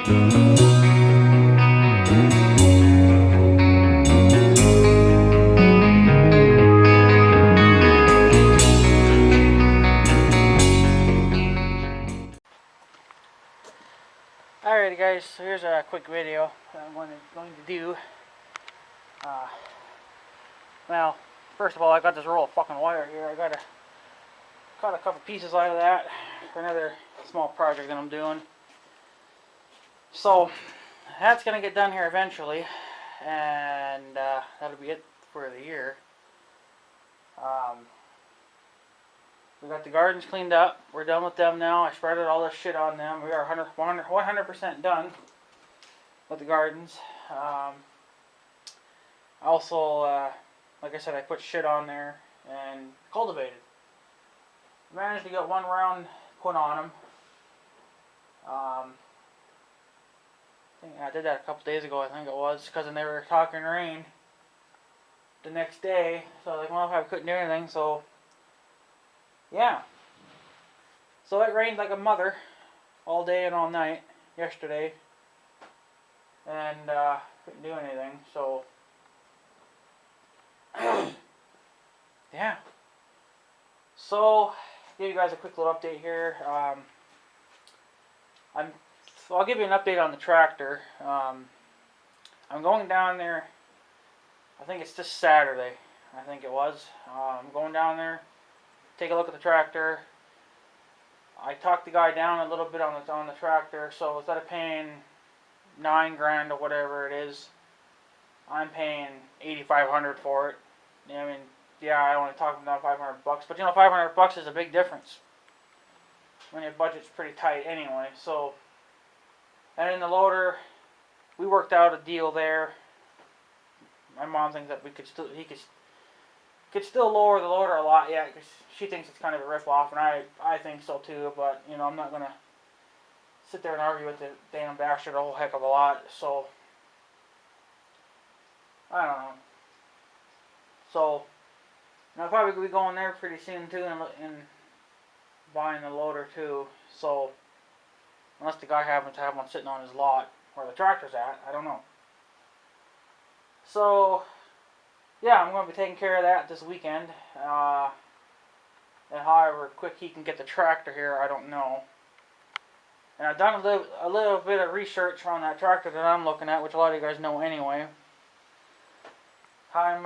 Alrighty guys, so here's a quick video that I'm going to do. Now, first of all, I got this roll of fucking wire here. I gotta cut a couple pieces out of that for another small project that I'm doing. So, that's gonna get done here eventually, and that'll be it for the year. We got the gardens cleaned up. We're done with them now. I spreaded all this shit on them. We are 100% done with the gardens. Also, like I said, I put shit on there and cultivated. Managed to get one round put on them. I think I did that a couple days ago, I think it was, because then they were talking rain the next day. So I was like, well, I couldn't do anything, so yeah. So it rained like a mother all day and all night yesterday, and couldn't do anything, so yeah. So give you guys a quick little update here. I'll give you an update on the tractor. I'm going down there, I think it's this Saturday, I think it was. I'm going down there, take a look at the tractor. I talked the guy down a little bit on the tractor, so instead of paying $9,000 or whatever it is, I'm paying $8,500 for it. I mean, yeah, I only talked about $500, but you know, $500 is a big difference when your budget's pretty tight anyway. So, and in the loader, we worked out a deal there. My mom thinks that he could still lower the loader a lot yet, because she thinks it's kind of a rip-off, and I think so too, but, you know, I'm not going to sit there and argue with the damn bastard a whole heck of a lot, so, I don't know. So, I'll probably be going there pretty soon too, and buying the loader too, so, unless the guy happens to have one sitting on his lot, where the tractor's at, I don't know. So, yeah, I'm going to be taking care of that this weekend. And however quick he can get the tractor here, I don't know. And I've done a little bit of research on that tractor that I'm looking at, which a lot of you guys know anyway. I'm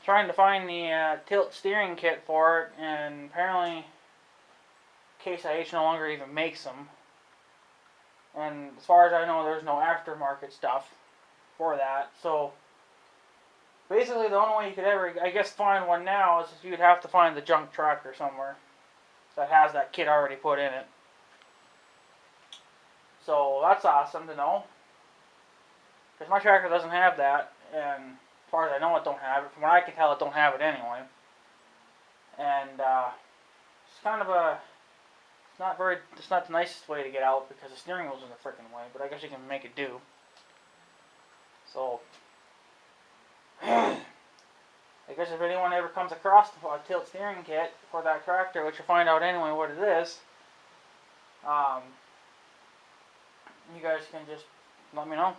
trying to find the tilt steering kit for it, and apparently Case IH no longer even makes them. And as far as I know, there's no aftermarket stuff for that, so basically the only way you could ever, I guess, find one now is you'd have to find the junk tractor somewhere that has that kit already put in it. So that's awesome to know, because my tractor doesn't have that, and as far as I know it don't have it. From what I can tell, it don't have it anyway. And it's kind of a, it's not the nicest way to get out, because the steering wheel's in the frickin' way, but I guess you can make it do. So I guess if anyone ever comes across a tilt steering kit for that tractor, which you'll find out anyway what it is, you guys can just let me know.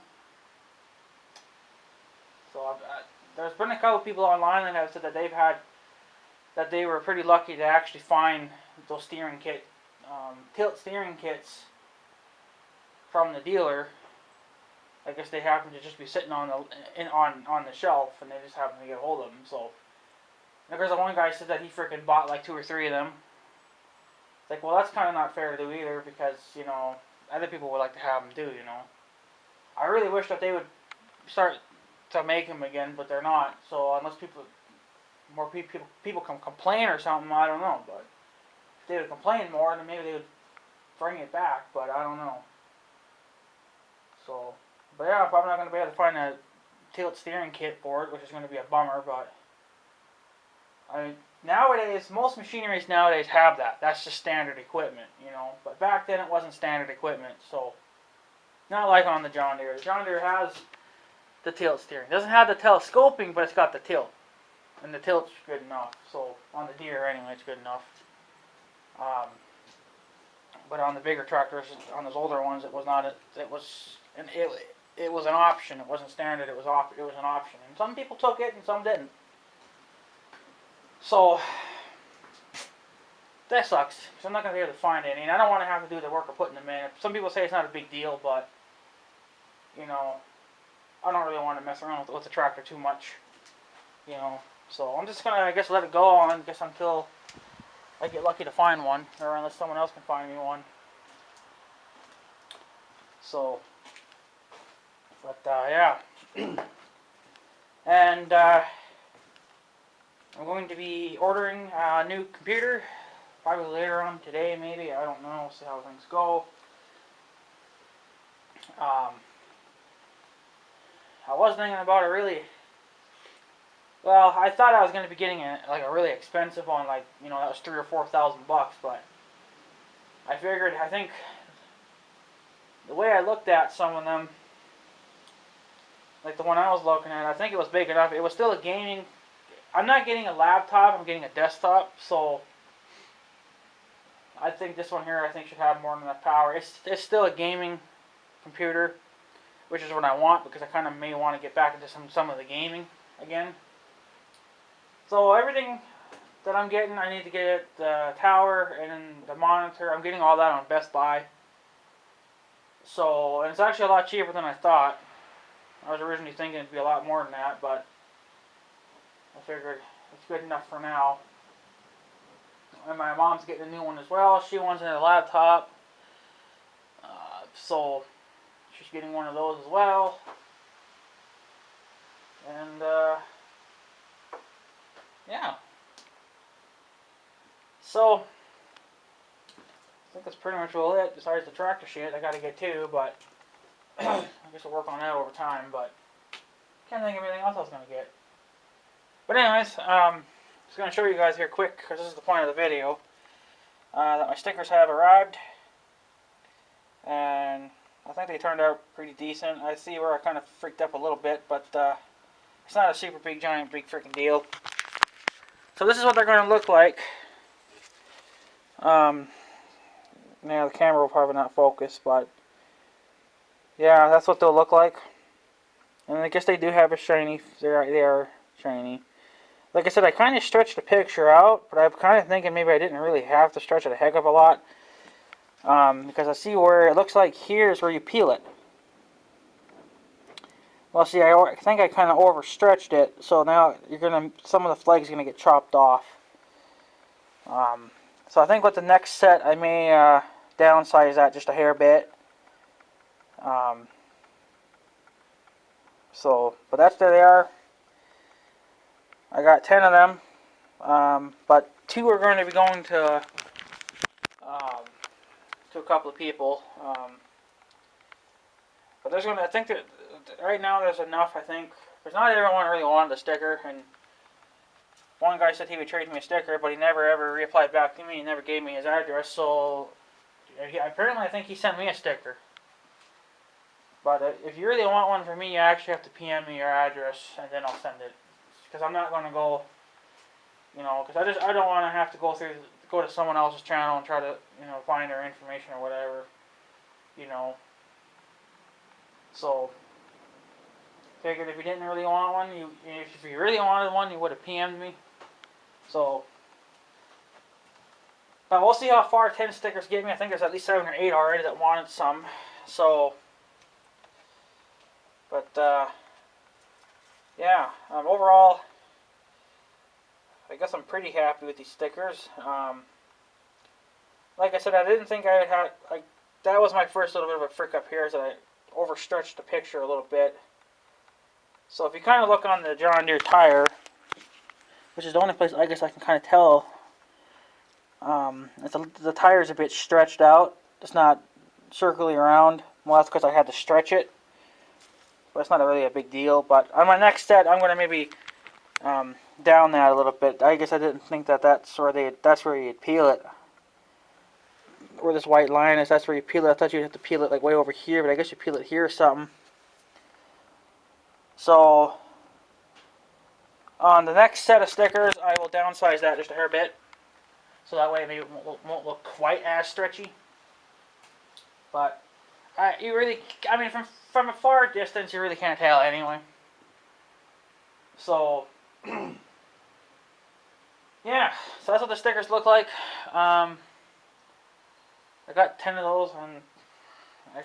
So there's been a couple people online that have said that they were pretty lucky to actually find those steering kit, tilt steering kits from the dealer. I guess they happen to just be sitting on the shelf, and they just happen to get a hold of them. So, there's one guy said that he freaking bought like 2 or 3 of them. It's like, well, that's kind of not fair to do either, because, you know, other people would like to have them too, you know. I really wish that they would start to make them again, but they're not. So unless more people can complain or something, I don't know. But if they would complain more, then maybe they would bring it back. But I don't know. So, but yeah, I'm probably not going to be able to find a tilt steering kit for it, which is going to be a bummer. But I mean, nowadays, most machineries nowadays have that. That's just standard equipment, you know. But back then, it wasn't standard equipment, so not like on the John Deere. The John Deere has the tilt steering. It doesn't have the telescoping, but it's got the tilt, and the tilt's good enough. So on the Deere, anyway, it's good enough. But on the bigger tractors, on those older ones, it was not. It was an option. It wasn't standard. It was an option, and some people took it and some didn't. So that sucks. Because I'm not gonna be able to find any, and I don't want to have to do the work of putting them in. Some people say it's not a big deal, but you know, I don't really want to mess around with the tractor too much. You know, so I'm just gonna, I guess, let it go on. I guess until I get lucky to find one, or unless someone else can find me one. So, but yeah, and I'm going to be ordering a new computer, probably later on today, maybe. I don't know. We'll see how things go. I was thinking about it really. Well, I thought I was going to be getting a really expensive one, like, you know, that was $3,000 or $4,000, but I figured, I think the way I looked at some of them, like the one I was looking at, I think it was big enough. It was still a gaming. I'm not getting a laptop. I'm getting a desktop, so I think this one here, I think, should have more than enough power. It's still a gaming computer, which is what I want, because I kind of may want to get back into some of the gaming again. So everything that I'm getting, I need to get the tower and the monitor. I'm getting all that on Best Buy. So, and it's actually a lot cheaper than I thought. I was originally thinking it'd be a lot more than that, but I figured it's good enough for now. And my mom's getting a new one as well. She wants a laptop. So she's getting one of those as well. And yeah. So I think that's pretty much all it. Besides the tractor shit, I gotta get too, but I guess I'll work on that over time. But can't think of anything else I was gonna get. But anyways, just gonna show you guys here quick, because this is the point of the video, that my stickers have arrived, and I think they turned out pretty decent. I see where I kind of freaked up a little bit, but it's not a super big, giant, big freaking deal. So this is what they're going to look like. Now the camera will probably not focus, but yeah, that's what they'll look like. And I guess they do have a shiny. They are shiny. Like I said, I kind of stretched the picture out, but I'm kind of thinking maybe I didn't really have to stretch it a heck of a lot. Because I see where it looks like here's where you peel it. Well, see, I think I kind of overstretched it, so now some of the flag's gonna get chopped off. So I think with the next set, I may downsize that just a hair bit. But that's there they are. I got 10 of them, but 2 are going to be going to a couple of people. But there's I think that right now there's enough. I think because not everyone really wanted the sticker, and one guy said he would trade me a sticker, but he never ever replied back to me. He never gave me his address, so apparently I think he sent me a sticker. But if you really want one from me, you actually have to PM me your address, and then I'll send it. Because I'm not going to go, you know, because I don't want to have to go to someone else's channel and try to, you know, find their information or whatever, you know. So, figured if you didn't really want one, if you really wanted one, you would have PM'd me. So, but we'll see how far 10 stickers get me. I think there's at least 7 or 8 already that wanted some. So, but yeah, overall, I guess I'm pretty happy with these stickers. Like I said, I didn't think I had, that was my first little bit of a frick up here, so I overstretched the picture a little bit. So if you kind of look on the John Deere tire, which is the only place I guess I can kind of tell, the tire's a bit stretched out. It's not circling around. Well, that's because I had to stretch it. But it's not really a big deal. But on my next set, I'm going to maybe down that a little bit. I guess I didn't think that's where you'd peel it. Where this white line is, that's where you peel it. I thought you'd have to peel it like way over here, but I guess you peel it here or something. So on the next set of stickers, I will downsize that just a hair bit, so that way maybe it won't look quite as stretchy. But you really, I mean, from a far distance, you really can't tell anyway. So, yeah, so that's what the stickers look like. I got 10 of those, and I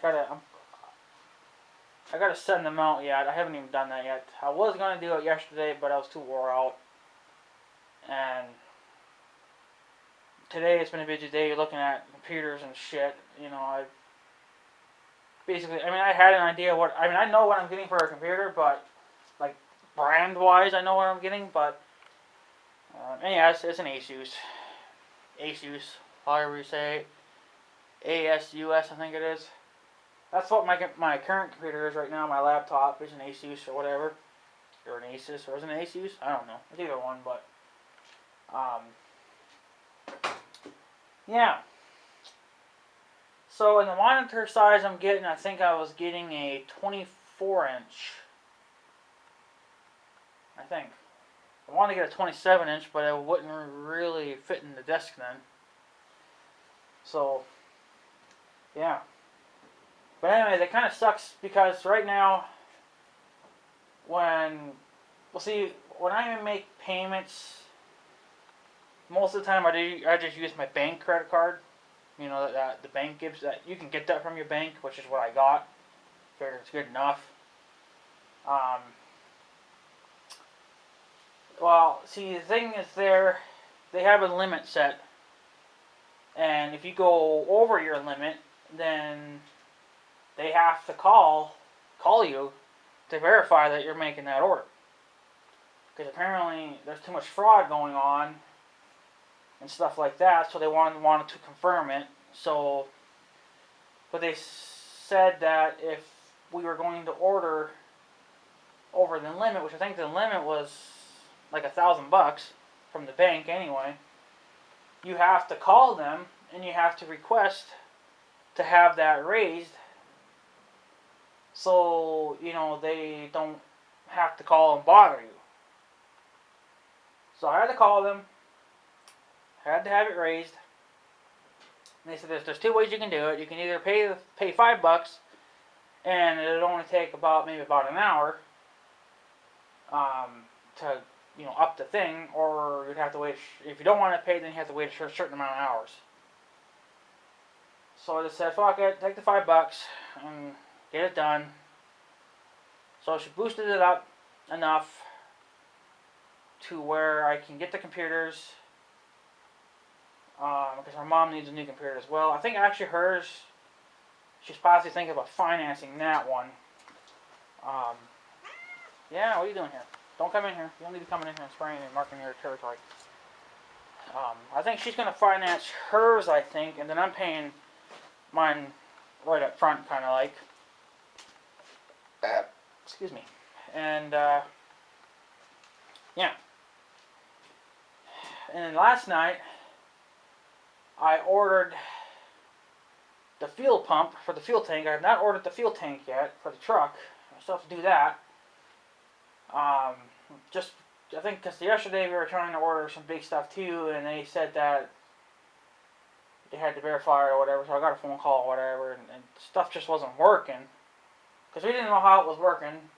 gotta send them out yet. I haven't even done that yet. I was gonna do it yesterday, but I was too wore out. And today it's been a busy day looking at computers and shit. You know, I had an idea I know what I'm getting for a computer, but like brand wise, I know what I'm getting. But yeah, it's an Asus, however you say it. ASUS, I think it is. That's what my current computer is right now. My laptop is an Asus or whatever, or an Asus, or is it an Asus? I don't know. It's either one, but yeah. So in the monitor size I'm getting, I think I was getting a 24-inch. I think. I wanted to get a 27-inch, but it wouldn't really fit in the desk then. So, yeah. But anyways, it kind of sucks because right now, when I make payments, most of the time I just use my bank credit card. You know that the bank gives that. You can get that from your bank, which is what I got. Figure it's good enough. Well, see, the thing is they have a limit set, and if you go over your limit, then they have to call you to verify that you're making that order. Because apparently there's too much fraud going on and stuff like that, so they wanted to confirm it. So, but they said that if we were going to order over the limit, which I think the limit was like $1,000 from the bank anyway, you have to call them and you have to request to have that raised, so you know they don't have to call and bother you. So I had to call them, had to have it raised. And they said there's two ways you can do it. You can either pay $5, and it'll only take maybe about an hour to up the thing, or you'd have to wait. If you don't want to pay, then you have to wait a certain amount of hours. So I just said, fuck it, take the $5 and get it done. So she boosted it up enough to where I can get the computers, because my mom needs a new computer as well. I think actually hers, she's possibly thinking about financing that one. Yeah, what are you doing here? Don't come in here. You don't need to come in here and spraying and marking your territory. I think she's going to finance hers, I think, and then I'm paying mine right up front, kind of like. Excuse me. And, yeah. And then last night, I ordered the fuel pump for the fuel tank. I have not ordered the fuel tank yet for the truck. I still have to do that. I think because yesterday we were trying to order some big stuff too, and they said that they had to verify or whatever, so I got a phone call or whatever, and stuff just wasn't working. Because we didn't know how it was working,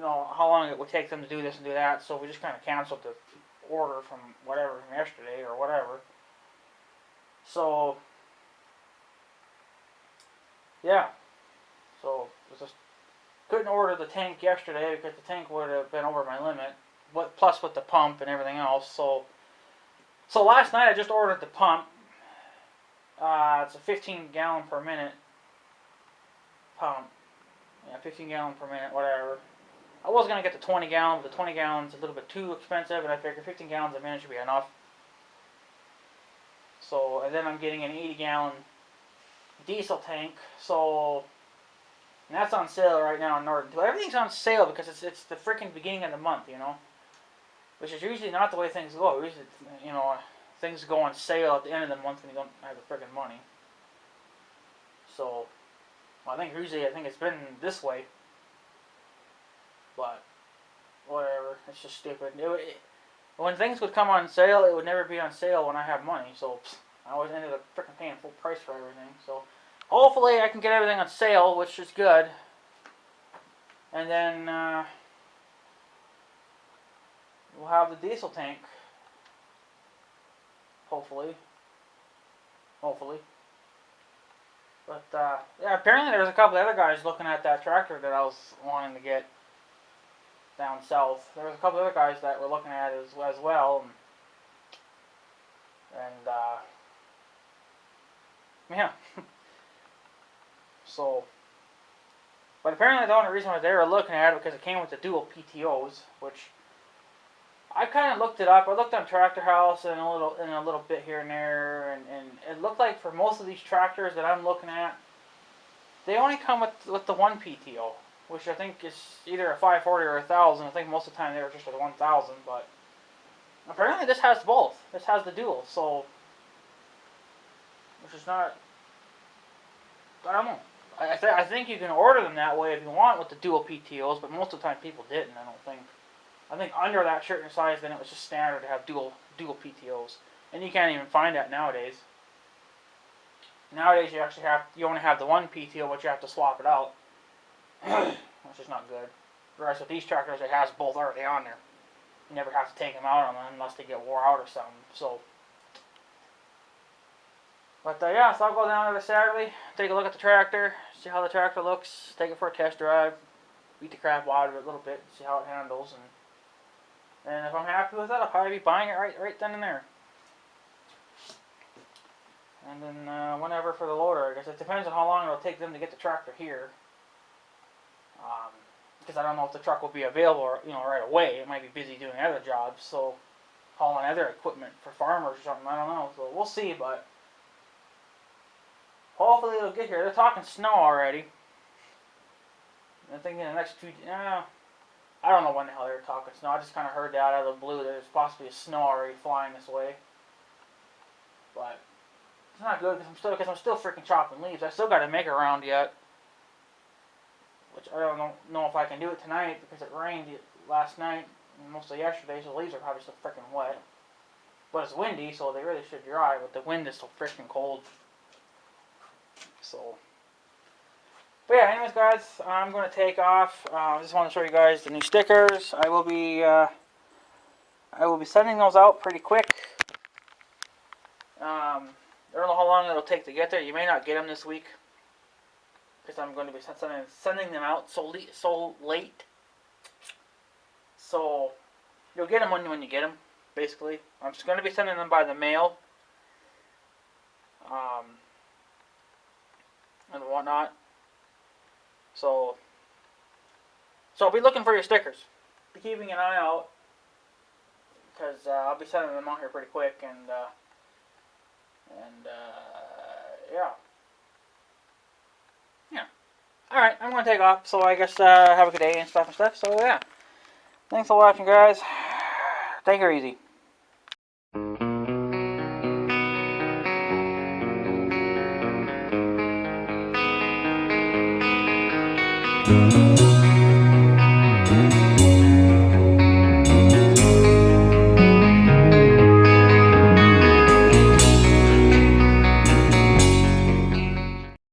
how long it would take them to do this and do that, so we just kind of canceled the order from yesterday or whatever. So, yeah. So, couldn't order the tank yesterday because the tank would have been over my limit, plus with the pump and everything else. So last night I just ordered the pump. It's a 15 gallon per minute pump. Yeah, 15 gallon per minute, whatever. I was going to get the 20 gallon, but the 20 gallon's a little bit too expensive, and I figured 15 gallons a minute should be enough. So, and then I'm getting an 80 gallon diesel tank, and that's on sale right now in Norton. But everything's on sale because it's the freaking beginning of the month, which is usually not the way things go. Usually, things go on sale at the end of the month when you don't have the freaking money. So, I think it's been this way. But, whatever. It's just stupid. When things would come on sale, it would never be on sale when I have money. So, I always ended up freaking paying full price for everything. So, hopefully I can get everything on sale, which is good. And then we'll have the diesel tank. Hopefully. But yeah, apparently there's a couple of other guys looking at that tractor that I was wanting to get down south. There was a couple of other guys that were looking at it as well. And yeah. So, but apparently the only reason why they were looking at it because it came with the dual PTOs, which I kind of looked it up. I looked on Tractor House and a little bit here and there, and it looked like for most of these tractors that I'm looking at, they only come with the one PTO, which I think is either a 540 or a 1000. I think most of the time they were just a 1000, but apparently this has both. This has the dual, so which is not. I don't know. I think you can order them that way if you want with the dual PTOs, but most of the time people didn't. I don't think. I think under that certain size, then it was just standard to have dual PTOs, and you can't even find that nowadays. Nowadays, you only have the one PTO, but you have to swap it out, which is not good. Whereas with these tractors, it has both already on there. You never have to take them out on them unless they get wore out or something. So, but yeah, so I'll go down there this Saturday, take a look at the tractor, see how the tractor looks, take it for a test drive, beat the crap out of it a little bit, see how it handles, and if I'm happy with it, I'll probably be buying it right then and there. And then whenever for the loader, I guess it depends on how long it'll take them to get the tractor here. Because I don't know if the truck will be available, right away. It might be busy doing other jobs, so hauling other equipment for farmers or something. I don't know. So we'll see, but hopefully it'll get here. They're talking snow already. I think in the next 2 days. I don't know when the hell they were talking snow. I just kind of heard that out of the blue. There's possibly a snow already flying this way. But it's not good because I'm still freaking chopping leaves. I still got to make it around yet. Which I don't know if I can do it tonight because it rained last night and most of yesterday, so the leaves are probably still freaking wet. But it's windy, so they really should dry, but the wind is so freaking cold. So, but yeah, anyways guys, I'm going to take off. I just want to show you guys the new stickers. I will be sending those out pretty quick. I don't know how long it'll take to get there. You may not get them this week, because I'm going to be sending them out so late. So you'll get them when you get them, basically. I'm just going to be sending them by the mail, and whatnot. So I'll be looking for your stickers. Be keeping an eye out, because I'll be sending them out here pretty quick, and yeah. Alright, I'm going to take off, so I guess have a good day and stuff. So yeah, thanks for watching, guys. Take her easy.